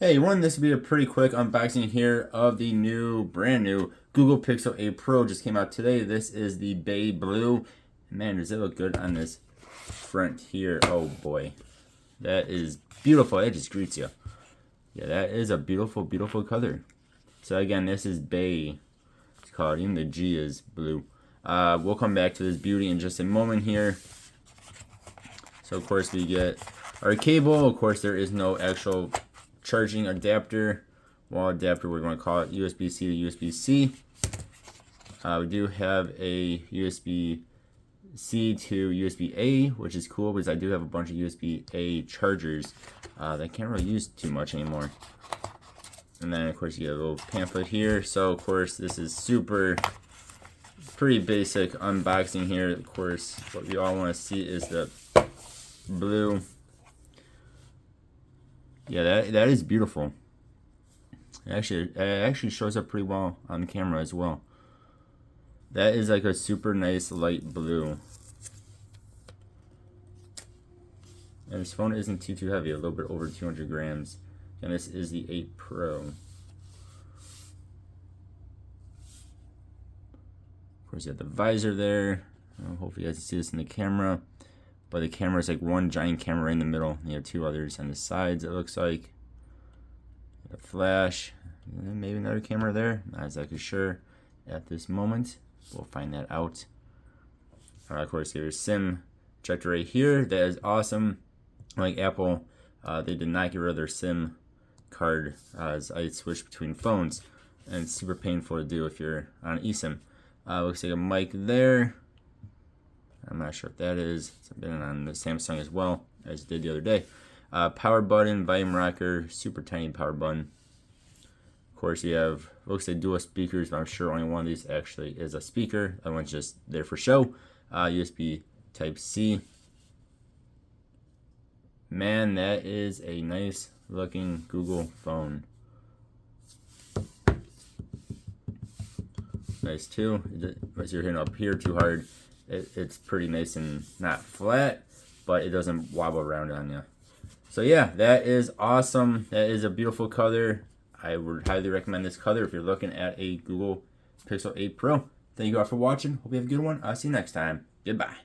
Hey everyone, this will be a pretty quick unboxing here of the brand new Google Pixel 8 Pro. Just came out today. This is the Bay Blue. Man, does it look good on this front here. Oh boy, that is beautiful. It just greets you. Yeah, that is a beautiful, beautiful color. So again, this is Bay. It's called, even the G is blue. We'll come back to this beauty in just a moment here. So of course we get our cable. Of course there is no actual charging adapter, wall adapter, we're going to call it USB-C to USB-C. We do have a USB-C to USB-A, which is cool because I do have a bunch of USB-A chargers that I can't really use too much anymore. And then of course you get a little pamphlet here. So of course this is pretty basic unboxing here. Of course what we all want to see is the blue. Yeah, that is beautiful. It actually shows up pretty well on camera as well. That is like a super nice light blue. And this phone isn't too heavy, a little bit over 200 grams. And this is the 8 Pro. Of course, you have the visor there. Hopefully you guys can see this in the camera. But the camera is like one giant camera in the middle. You have two others on the sides, it looks like. A flash, and maybe another camera there. Not exactly sure at this moment. We'll find that out. Of course, there's SIM ejector right here. That is awesome. Like Apple, they did not get rid of their SIM card as I switch between phones. And it's super painful to do if you're on eSIM. Looks like a mic there. I'm not sure what that is. It's been on the Samsung as well, as it did the other day. Power button, volume rocker, super tiny power button. Of course, you have, looks like dual speakers, but I'm sure only one of these actually is a speaker. That one's just there for show. USB Type-C. Man, that is a nice looking Google phone. Nice too. Unless you're hitting up here too hard, it's pretty nice and not flat, but it doesn't wobble around on you. So yeah, that is awesome. That is a beautiful color. I would highly recommend this color if you're looking at a Google Pixel 8 Pro. Thank you all for watching. Hope you have a good one. I'll see you next time. Goodbye.